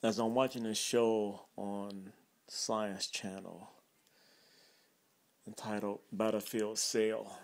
As I'm watching a show on Science Channel entitled Battlefield Cell,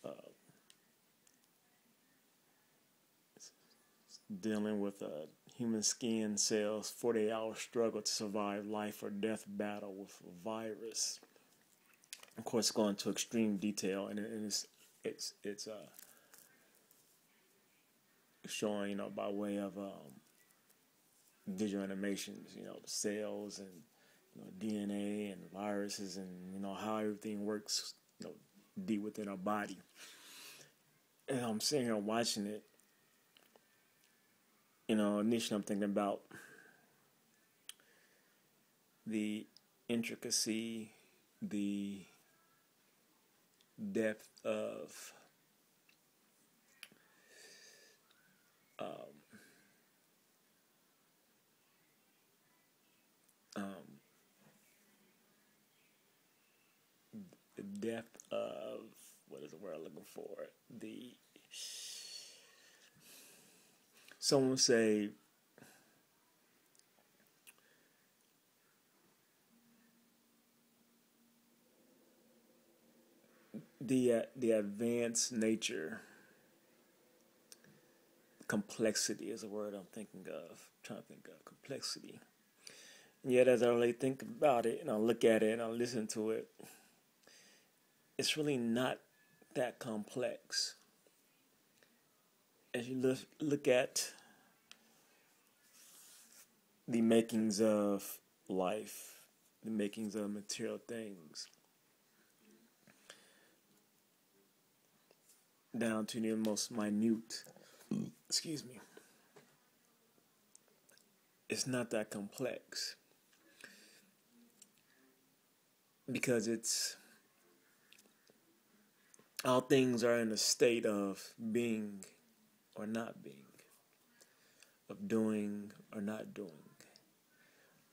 uh, dealing with human skin cells' 48-hour struggle to survive life or death battle with a virus. Of course, going into extreme detail, and it's showing, by way of visual animations, the cells and DNA and viruses, and how everything works, deep within our body. And I'm sitting here watching it. Initially I'm thinking about the intricacy, the depth of um, um, the depth of, what is the word I'm looking for? Someone say the advanced nature, complexity is a word I'm thinking of. Trying to think of complexity. And yet, as I really think about it, and I look at it, and I listen to it, it's really not that complex. As you look at the makings of life, the makings of material things, down to the most minute, excuse me, it's not that complex, because it's all things are in a state of being or not being, of doing or not doing,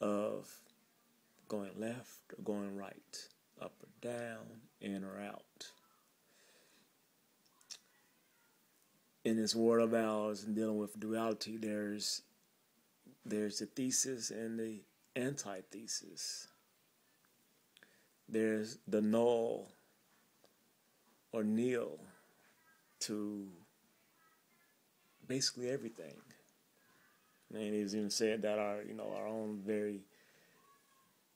of going left or going right, up or down, in or out. In this world of ours and dealing with duality, there's the thesis and the antithesis. There's the null or nil to basically everything. And it's even said that our own very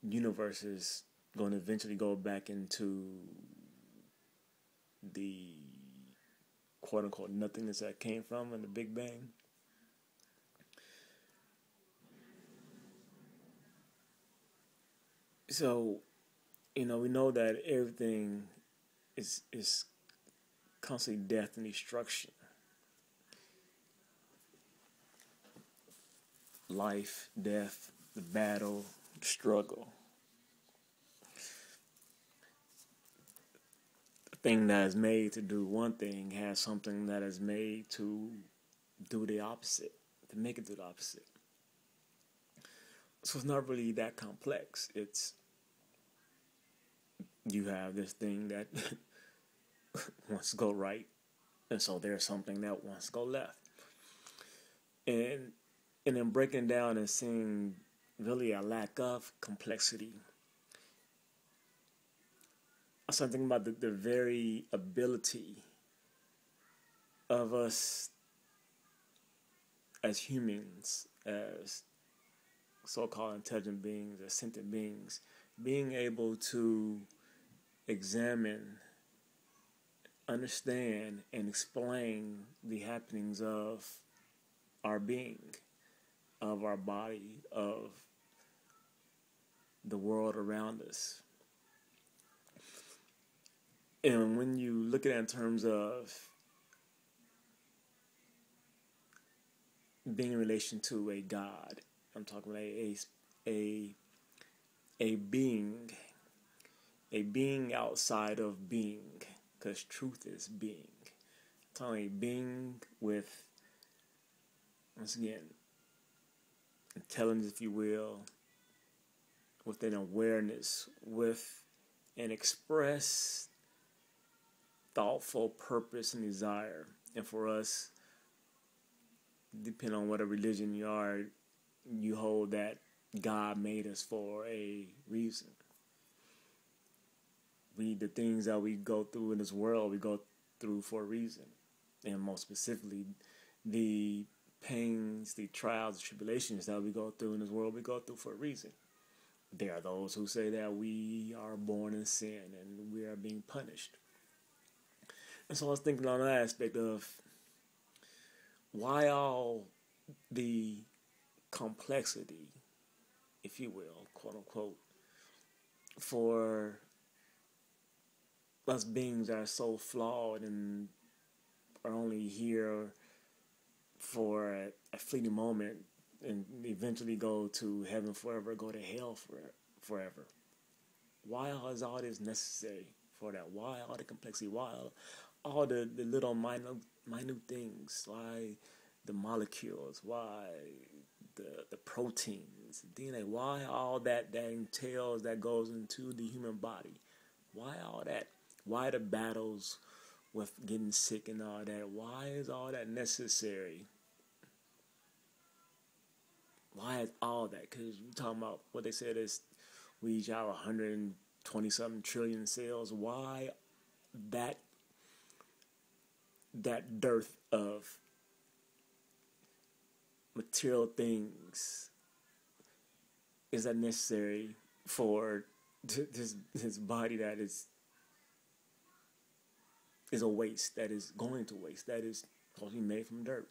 universe is going to eventually go back into the quote unquote nothingness that came from in the Big Bang. So, we know that everything is constantly death and destruction. Life, death, the battle, the struggle. The thing that is made to do one thing has something that is made to do the opposite, to make it do the opposite. So it's not really that complex. It's, you have this thing that wants to go right, and so there's something that wants to go left. And then breaking down and seeing really a lack of complexity. I started thinking about the very ability of us as humans, as so-called intelligent beings, as sentient beings, being able to examine, understand, and explain the happenings of our being, of our body, of the world around us. And when you look at it in terms of being in relation to a God, I'm talking about a being outside of being, because truth is being. I'm talking a being with, once again, intelligence, if you will, with an awareness, with an express, thoughtful purpose and desire. And for us, depending on whatever religion you are, you hold that God made us for a reason. The things that we go through in this world, we go through for a reason. And most specifically, the pains, the trials, the tribulations that we go through in this world, we go through for a reason. There are those who say that we are born in sin and we are being punished. And so I was thinking on that aspect of why all the complexity, if you will, quote unquote, for us beings that are so flawed and are only here for a fleeting moment and eventually go to heaven forever, go to hell forever. Why is all this necessary for that? Why all the complexity? Why all the little minute things? Why the molecules? Why the proteins, DNA? Why all that entails, that goes into the human body? Why all that? Why the battles with getting sick and all that? Why is all that necessary? Why is all that? Because we're talking about what they said is we each have 120-something trillion cells. Why that dearth of material things is that necessary for this body that is a waste, that is going to waste, that is supposed to be made from dirt?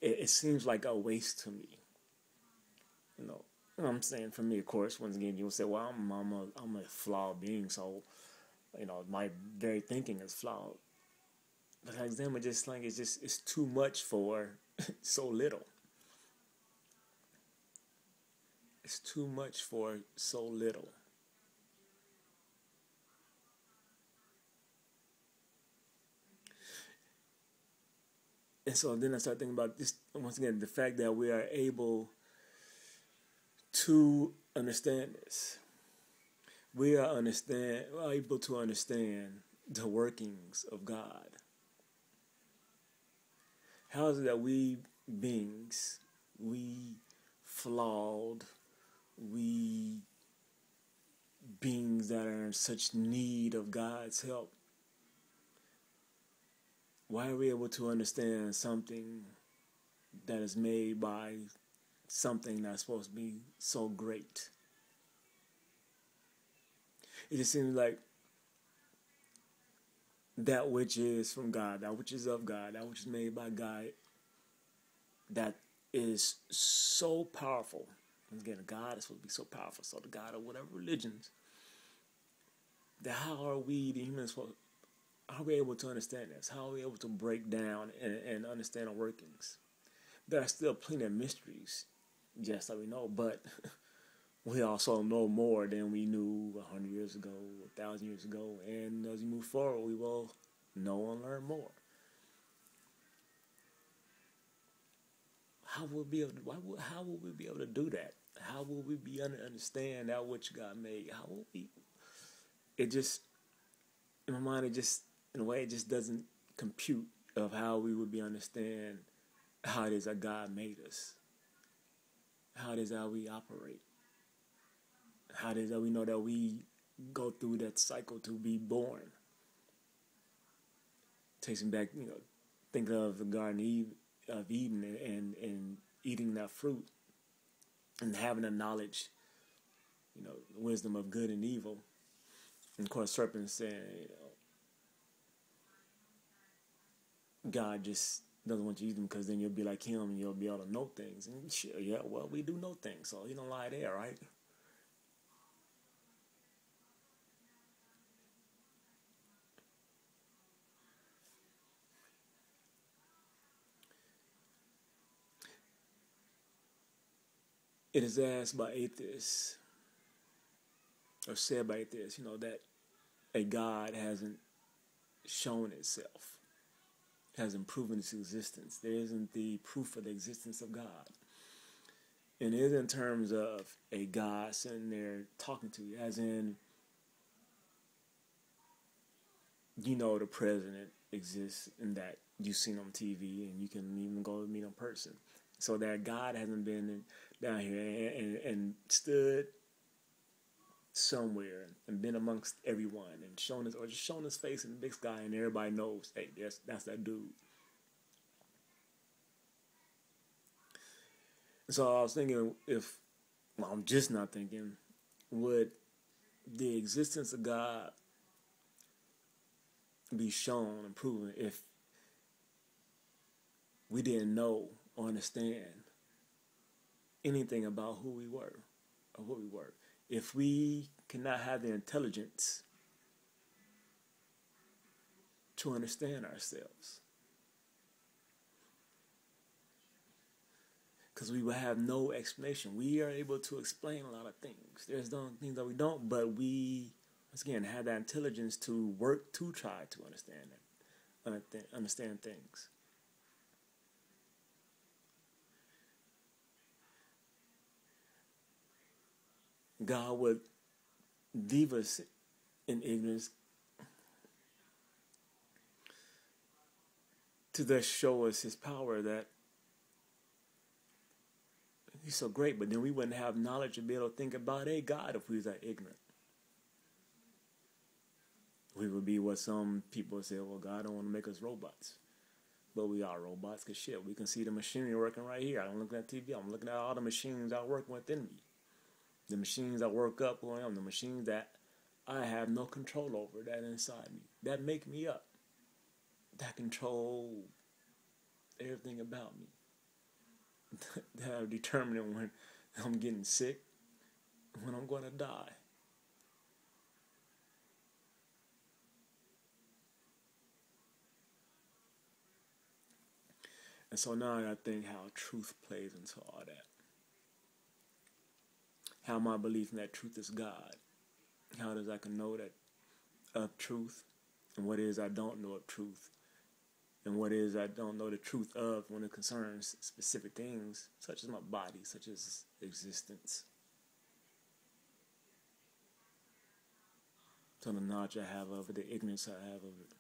It seems like a waste to me. You know what I'm saying? For me, of course, once again, you'll say, well, I'm a flawed being, so, my very thinking is flawed. But I examine just like it's too much for so little. It's too much for so little. And so then I start thinking about this, once again, the fact that we are able to understand this. We are able to understand the workings of God. How is it that we beings, we flawed, we beings that are in such need of God's help, why are we able to understand something that is made by something that's supposed to be so great? It just seems like that which is from God, that which is of God, that which is made by God, that is so powerful. Once again, God is supposed to be so powerful. So the God of whatever religions, that how are we, the humans, how are we able to understand this? How are we able to break down and understand the workings? There are still plenty of mysteries, yes, that we know, but we also know more than we knew 100 years ago, 1,000 years ago, and as we move forward, we will know and learn more. How will we be able to, how will we be able to do that? How will we be able to understand that which God made? How will we? It just, in my mind, it just, in a way, it just doesn't compute of how we would be understand how it is that God made us. How it is that we operate. How it is that we know that we go through that cycle to be born. Takes me back, thinking of the Garden of Eden and eating that fruit and having the knowledge, the wisdom of good and evil. And of course, serpent saying, God just doesn't want you to eat them because then you'll be like him and you'll be able to know things. And sure, yeah, well, we do know things, so he don't lie there, right? It is asked by atheists, or said by atheists, that a God hasn't shown itself, hasn't proven its existence. There isn't the proof of the existence of God. And it is in terms of a God sitting there talking to you, as in, the president exists and that you've seen on TV and you can even go meet in person. So that God hasn't been down here and stood somewhere and been amongst everyone and shown his, or just shown his face in the big sky, and everybody knows, hey, that's that dude. So I was thinking, I'm just not thinking, would the existence of God be shown and proven if we didn't know or understand anything about who we were or what we were? If we cannot have the intelligence to understand ourselves, because we will have no explanation. We are able to explain a lot of things. There's things that we don't, but we, once again, have that intelligence to work to try to understand things. God would leave us in ignorance to thus show us his power, that he's so great, but then we wouldn't have knowledge to be able to think about a God if we was that ignorant. We would be what some people say, well, God don't want to make us robots. But we are robots, because shit, we can see the machinery working right here. I'm looking at TV, I'm looking at all the machines that work within me. The machines that work up who I am, the machines that I have no control over, that inside me, that make me up, that control everything about me, that are determining when I'm getting sick, when I'm going to die. And so now I think how truth plays into all that. How my belief in that truth is God. How does I can know that of truth, and what is I don't know of truth, and what is I don't know the truth of when it concerns specific things, such as my body, such as existence. So the knowledge I have of it, the ignorance I have of it.